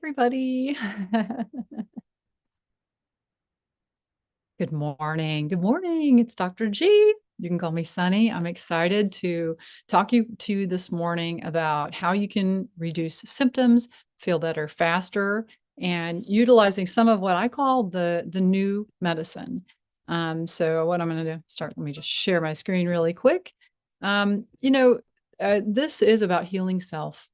everybody. Good morning. Good morning. It's Dr. G. You can call me Sunny. I'm excited to talk to you this morning about how you can reduce symptoms, feel better faster, and utilizing some of what I call the new medicine. So what I'm going to start, let me just share my screen really quick. This is about healing self.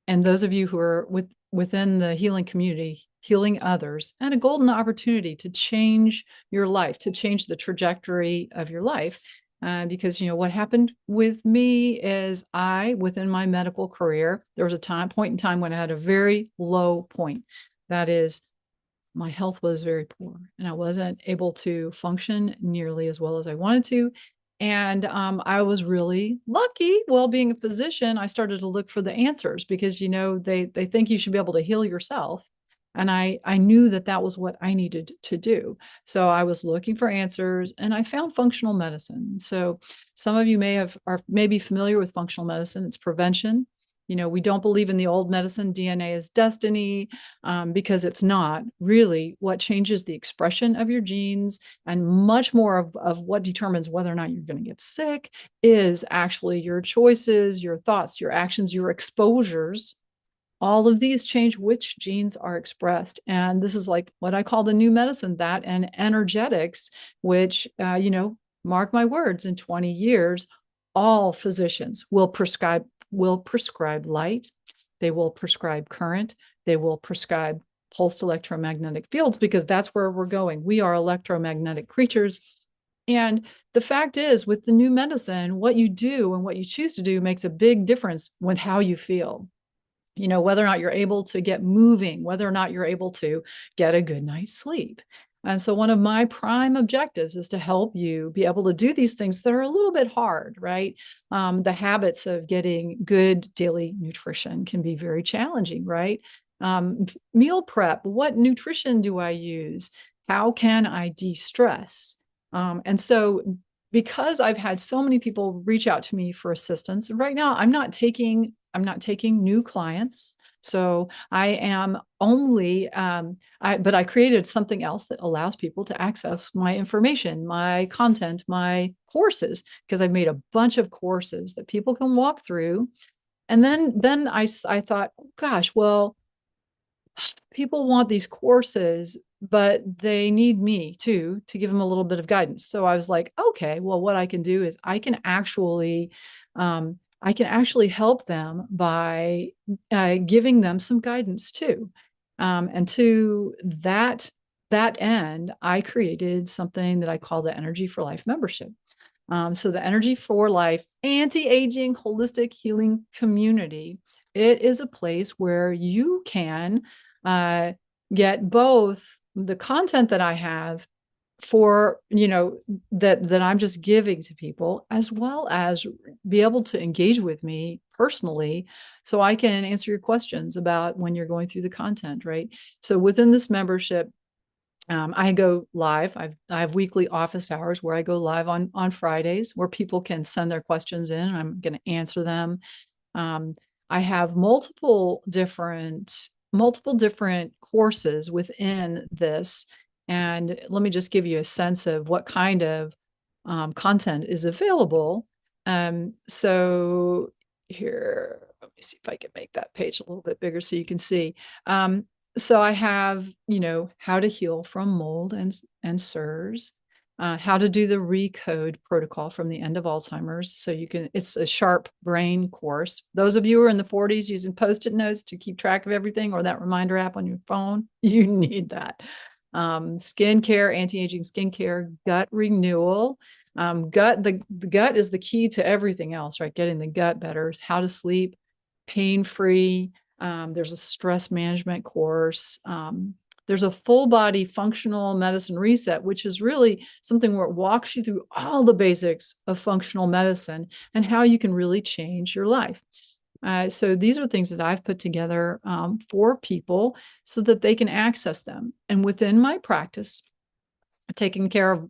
And those of you who are within the healing community, healing others, and a golden opportunity to change your life, to change the trajectory of your life. Because what happened with me is within my medical career, there was a point in time when I had a very low point. That is, my health was very poor and I wasn't able to function nearly as well as I wanted to. And I was really lucky. Well, being a physician, I started to look for the answers because, they think you should be able to heal yourself. And I knew that was what I needed to do. So I was looking for answers and I found functional medicine. So some of you may be familiar with functional medicine. It's prevention. We don't believe in the old medicine, DNA is destiny, because it's not really. What changes the expression of your genes and much more of what determines whether or not you're going to get sick is actually your choices, your thoughts, your actions, your exposures. All of these change which genes are expressed. And this is like what I call the new medicine, that and energetics, which, mark my words, in 20 years, all physicians will prescribe light, they will prescribe current, they will prescribe pulsed electromagnetic fields, because that's where we're going. We are electromagnetic creatures. And the fact is, with the new medicine, what you do and what you choose to do makes a big difference with how you feel. Whether or not you're able to get moving, whether or not you're able to get a good night's sleep. And so one of my prime objectives is to help you be able to do these things that are a little bit hard, right? The habits of getting good daily nutrition can be very challenging, right? Meal prep, what nutrition do I use? How can I de-stress? And so because I've had so many people reach out to me for assistance, and right now I'm not taking new clients. So I am only, but I created something else that allows people to access my information, my content, my courses, because I've made a bunch of courses that people can walk through. And then I thought, gosh, well, people want these courses, but they need me too, to give them a little bit of guidance. So I was like, okay, well, what I can do is I can actually help them by giving them some guidance too. And to that end, I created something that I call the Energy for Life membership. So the Energy for Life anti-aging holistic healing community, it is a place where you can get both the content that I have for, that I'm just giving to people, as well as be able to engage with me personally, so I can answer your questions about when you're going through the content, right? So within this membership, I go live. I have weekly office hours where I go live on Fridays, where people can send their questions in and I'm going to answer them. I have multiple different courses within this. And let me just give you a sense of what kind of content is available. So here, let me see if I can make that page a little bit bigger so you can see. So I have, how to heal from mold and SIRS, how to do the recode protocol from the end of Alzheimer's. So it's a sharp brain course. Those of you who are in the 40s using Post-it notes to keep track of everything, or that reminder app on your phone, you need that. Skincare, anti-aging skincare, gut renewal. The gut is the key to everything else, right? Getting the gut better, how to sleep pain-free. There's a stress management course. There's a full body functional medicine reset, which is really something where it walks you through all the basics of functional medicine and how you can really change your life. So these are things that I've put together for people so that they can access them. And within my practice, taking care of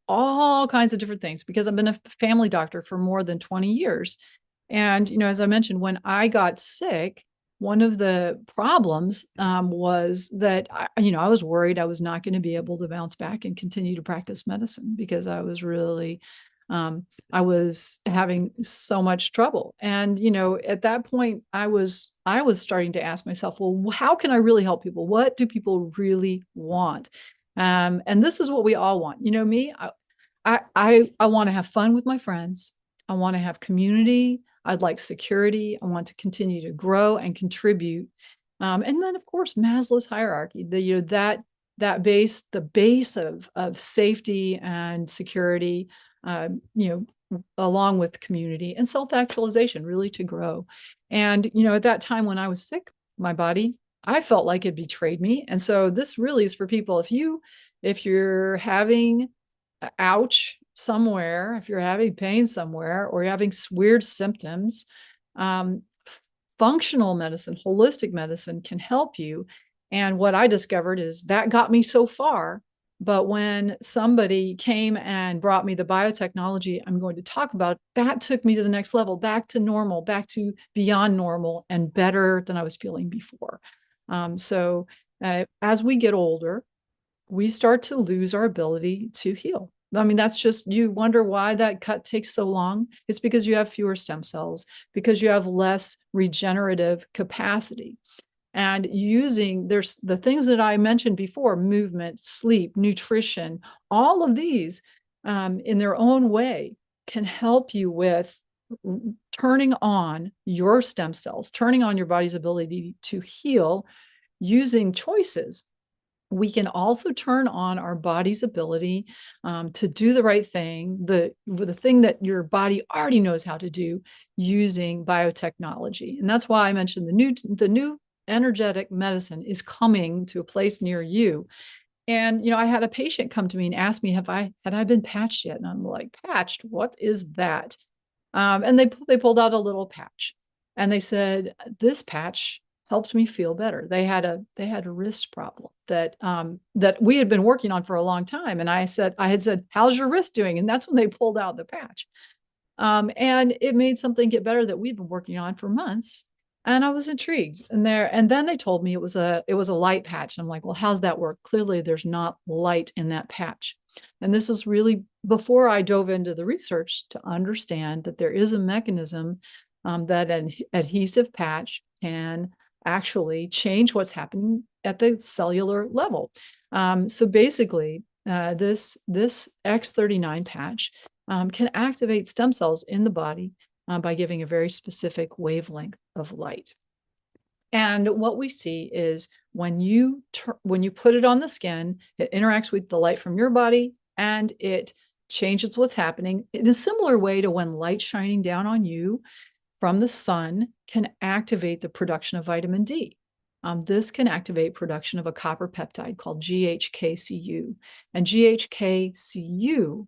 all kinds of different things, because I've been a family doctor for more than 20 years. And, as I mentioned, when I got sick, one of the problems was that I was worried I was not going to be able to bounce back and continue to practice medicine because I was really I was having so much trouble. And at that point, I was starting to ask myself, well, how can I really help people? What do people really want? And this is what we all want. Me, I want to have fun with my friends. I want to have community. I'd like security. I want to continue to grow and contribute. And then, of course, Maslow's hierarchy. The base of safety and security. Uh, you Along with community and self-actualization, really to grow. And at that time when I was sick, my body, I felt like it betrayed me. And so this really is for people. If you're having ouch somewhere, if you're having pain somewhere, or you're having weird symptoms, um, functional medicine, holistic medicine can help you. And what I discovered is that got me so far. But when somebody came and brought me the biotechnology I'm going to talk about, that took me to the next level, back to normal, back to beyond normal, and better than I was feeling before. So as we get older, we start to lose our ability to heal. I mean, that's just, you wonder why that cut takes so long. It's because you have fewer stem cells, because you have less regenerative capacity. And there's the things that I mentioned before: movement, sleep, nutrition, all of these in their own way can help you with turning on your stem cells, turning on your body's ability to heal using choices. We can also turn on our body's ability to do the right thing, the thing that your body already knows how to do, using biotechnology. And that's why I mentioned the new energetic medicine is coming to a place near you. And I had a patient come to me and ask me, had I been patched yet? And I'm like, patched? What is that? And they pulled out a little patch, and they said, this patch helped me feel better. They had a wrist problem that we had been working on for a long time. And I had said, how's your wrist doing? And that's when they pulled out the patch. And it made something get better that we'd been working on for months. And I was intrigued. And then they told me it was a light patch. And I'm like, well, how's that work? Clearly there's not light in that patch. And this is really before I dove into the research to understand that there is a mechanism that an adhesive patch can actually change what's happening at the cellular level. So basically, this X39 patch can activate stem cells in the body by giving a very specific wavelength of light. And what we see is when you put it on the skin, it interacts with the light from your body, and it changes what's happening in a similar way to when light shining down on you from the sun can activate the production of vitamin D. This can activate production of a copper peptide called GHKCU. And GHKCU,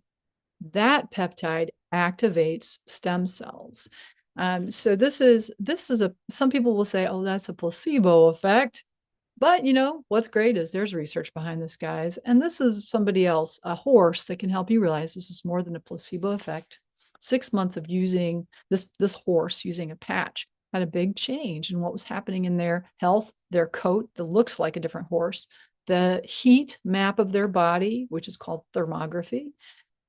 that peptide activates stem cells. So this is some people will say, oh, that's a placebo effect. But what's great is there's research behind this, guys. And this is somebody else, a horse, that can help you realize this is more than a placebo effect. 6 months of using this horse using a patch had a big change in what was happening in their health, their coat that looks like a different horse, the heat map of their body, which is called thermography.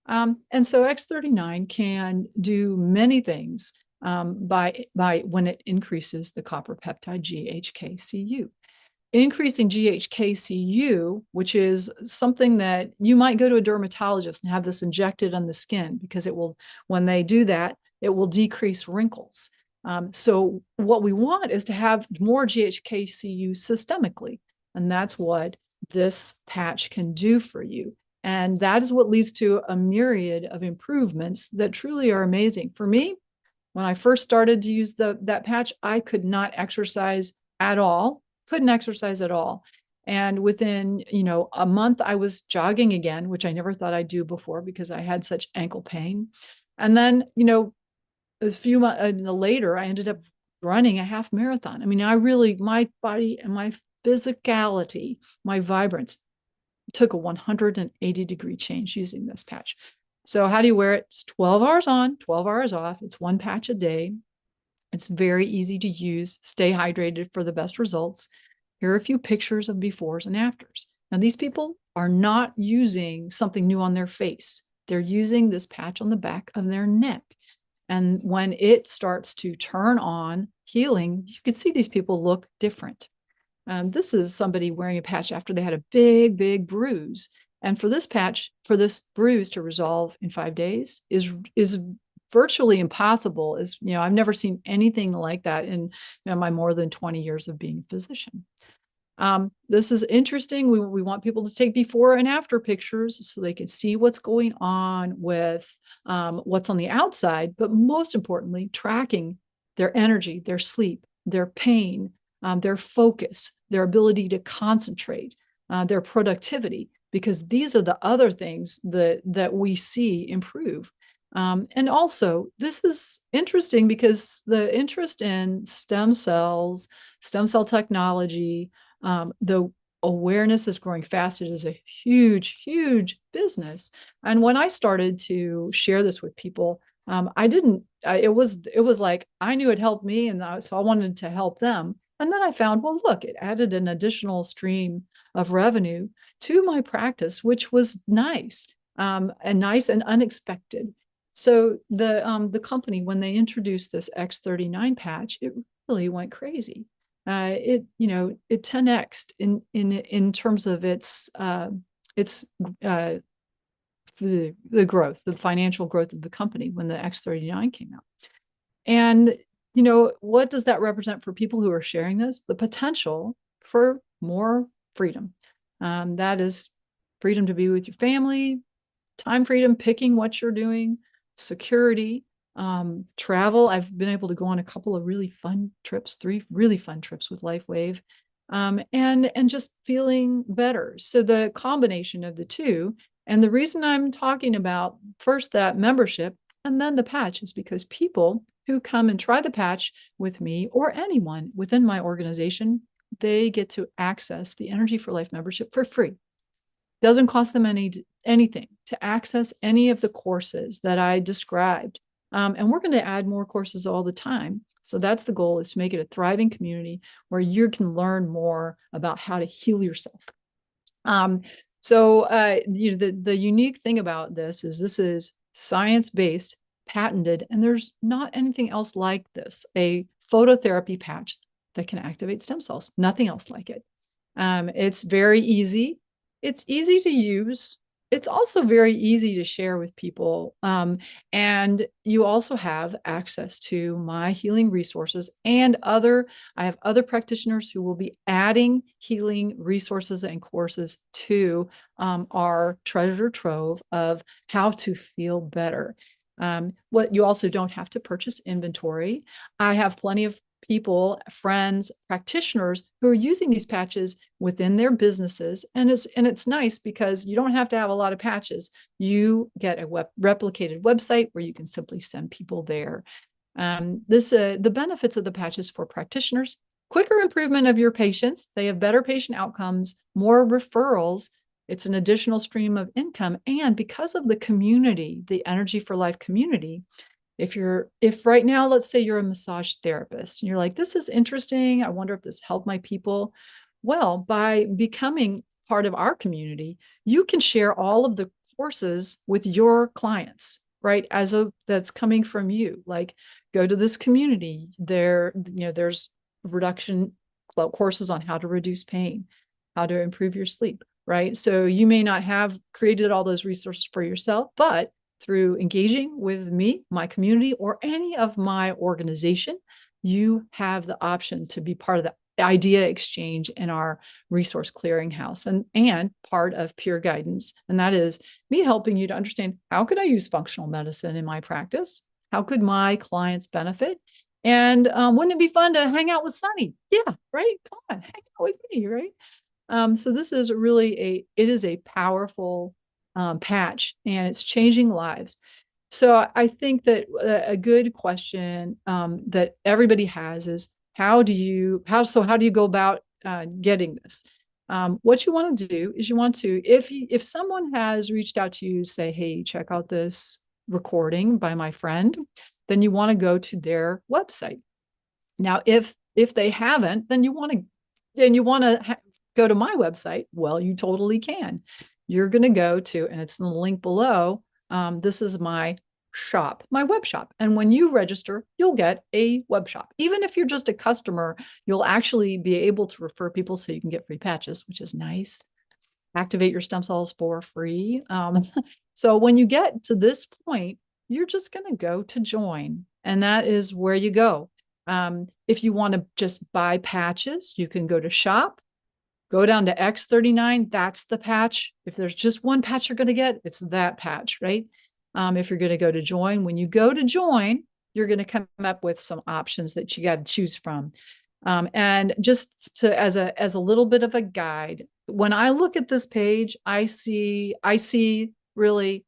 And so X39 can do many things by when it increases the copper peptide GHKCU. Increasing GHKCU, which is something that you might go to a dermatologist and have this injected on the skin, because when they do that, it will decrease wrinkles. So what we want is to have more GHKCU systemically, and that's what this patch can do for you. And that is what leads to a myriad of improvements that truly are amazing. For me, when I first started to use that patch, I could not exercise at all. Couldn't exercise at all. And within, a month, I was jogging again, which I never thought I'd do before because I had such ankle pain. And then, a few months later, I ended up running a half marathon. I mean, my body and my physicality, my vibrance took a 180-degree change using this patch. So how do you wear it? It's 12 hours on, 12 hours off. It's one patch a day. It's very easy to use. Stay hydrated for the best results. Here are a few pictures of befores and afters. Now, these people are not using something new on their face. They're using this patch on the back of their neck. And when it starts to turn on healing, you can see these people look different. This is somebody wearing a patch after they had a big, big bruise. And for this patch, for this bruise to resolve in 5 days is virtually impossible. I've never seen anything like that in my more than 20 years of being a physician. This is interesting. We want people to take before and after pictures so they can see what's going on with what's on the outside, but most importantly, tracking their energy, their sleep, their pain, their focus, their ability to concentrate, their productivity, because these are the other things that we see improve. And also, this is interesting because the interest in stem cells, stem cell technology, the awareness is growing fast. It is a huge, huge business. And when I started to share this with people, it was like, I knew it helped me. And so I wanted to help them. And then I found, well, look, it added an additional stream of revenue to my practice, which was nice, and unexpected. So the company, when they introduced this X39 patch, it really went crazy. It 10x'd in terms of its the growth, the financial growth of the company when the X39 came out. And what does that represent for people who are sharing this? The potential for more freedom. That is freedom to be with your family, time freedom, picking what you're doing, security, travel. I've been able to go on a couple of really fun trips, 3 really fun trips with LifeWave, and just feeling better. So the combination of the two, and the reason I'm talking about first that membership and then the patch is because people who come and try the patch with me or anyone within my organization, they get to access the Energy for Life membership for free. Doesn't cost them anything to access any of the courses that I described. And we're going to add more courses all the time. So that's the goal, is to make it a thriving community where you can learn more about how to heal yourself. The unique thing about this is science-based, patented, and there's not anything else like this, a phototherapy patch that can activate stem cells. Nothing else like it. It's very easy. It's easy to use. It's also very easy to share with people. And you also have access to my healing resources and I have other practitioners who will be adding healing resources and courses to our treasure trove of how to feel better. What you also don't have to purchase inventory. I have plenty of people, friends, practitioners who are using these patches within their businesses. And it's nice because you don't have to have a lot of patches. You get a replicated website where you can simply send people there. The benefits of the patches for practitioners: quicker improvement of your patients. They have better patient outcomes, more referrals. It's an additional stream of income. And because of the community, the Energy for Life community, if right now, let's say you're a massage therapist and you're like, this is interesting, I wonder if this helped my people. Well, by becoming part of our community, you can share all of the courses with your clients, right? That's coming from you. Like, go to this community. There's reduction courses on how to reduce pain, how to improve your sleep, right? So you may not have created all those resources for yourself, but through engaging with me, my community, or any of my organization, you have the option to be part of the idea exchange in our resource clearinghouse and part of peer guidance. And that is me helping you to understand, how could I use functional medicine in my practice? How could my clients benefit? And wouldn't it be fun to hang out with Sunny? Yeah, right? Come on, hang out with me, right? So this is really it is a powerful patch, and it's changing lives. So I think that a good question that everybody has is, how do you go about getting this? What you want to do is if someone has reached out to you, say, hey, check out this recording by my friend, then you want to go to their website. Now, if they haven't, then you want to go to my website. Well, you totally can. You're going to go to, and it's in the link below. This is my shop, my web shop. And when you register, you'll get a web shop. Even if you're just a customer, you'll actually be able to refer people so you can get free patches, which is nice. Activate your stem cells for free. So when you get to this point, you're just going to go to join, and that is where you go. If you want to just buy patches, you can go to shop, go down to X39. That's the patch. If there's just one patch you're going to get, it's that patch, right? If you're going to go to join, when you go to join, you're going to come up with some options that you got to choose from. And just to as a little bit of a guide, when I look at this page, I see really,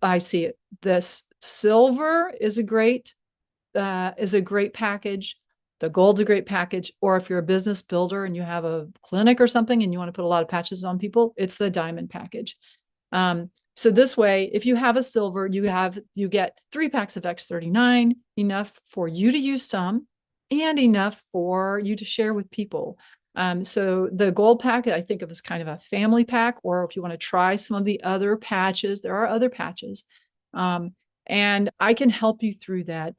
I see it. This silver is a great package. The gold's a great package. Or if you're a business builder and you have a clinic or something and you want to put a lot of patches on people, it's the diamond package. So this way, if you have a silver, you get 3 packs of X39, enough for you to use some and enough for you to share with people. So the gold pack, I think of as kind of a family pack, or if you want to try some of the other patches, there are other patches. And I can help you through that.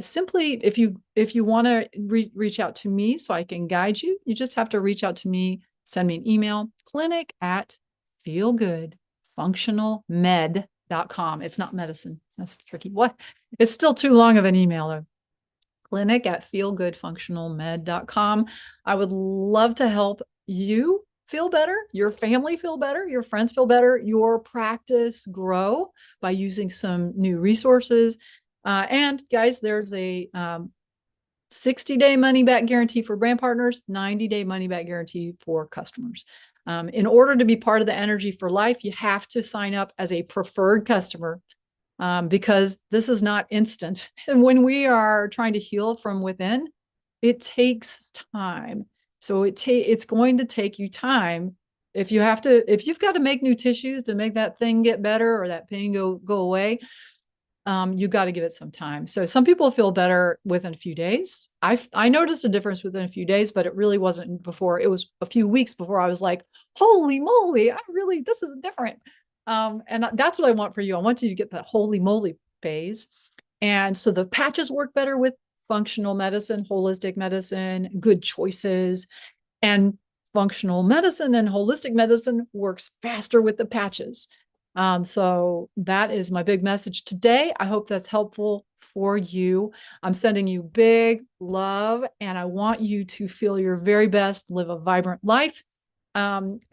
Simply, if you want to reach out to me so I can guide you, you just have to reach out to me, send me an email, clinic@feelgoodfunctionalmed.com. It's not medicine. That's tricky. What? It's still too long of an email though. clinic@feelgoodfunctionalmed.com. I would love to help you feel better, your family feel better, your friends feel better, your practice grow by using some new resources. And guys, there's a 60-day money-back guarantee for brand partners, 90-day money-back guarantee for customers. In order to be part of the Energy for Life, you have to sign up as a preferred customer. Because this is not instant. And when we are trying to heal from within, it takes time. So it's going to take you time. If you've got to make new tissues to make that thing get better or that pain go away, you got to give it some time. So some people feel better within a few days. I noticed a difference within a few days, but it really wasn't before. It was a few weeks before I was like, holy moly, this is different. And that's what I want for you. I want you to get that holy moly phase. And so the patches work better with functional medicine, holistic medicine, good choices. And functional medicine and holistic medicine works faster with the patches. So that is my big message today. I hope that's helpful for you. I'm sending you big love, and I want you to feel your very best, live a vibrant life.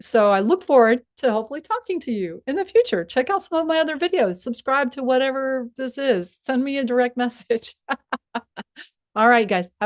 So I look forward to hopefully talking to you in the future. Check out some of my other videos, subscribe to whatever this is, send me a direct message. All right, guys, have a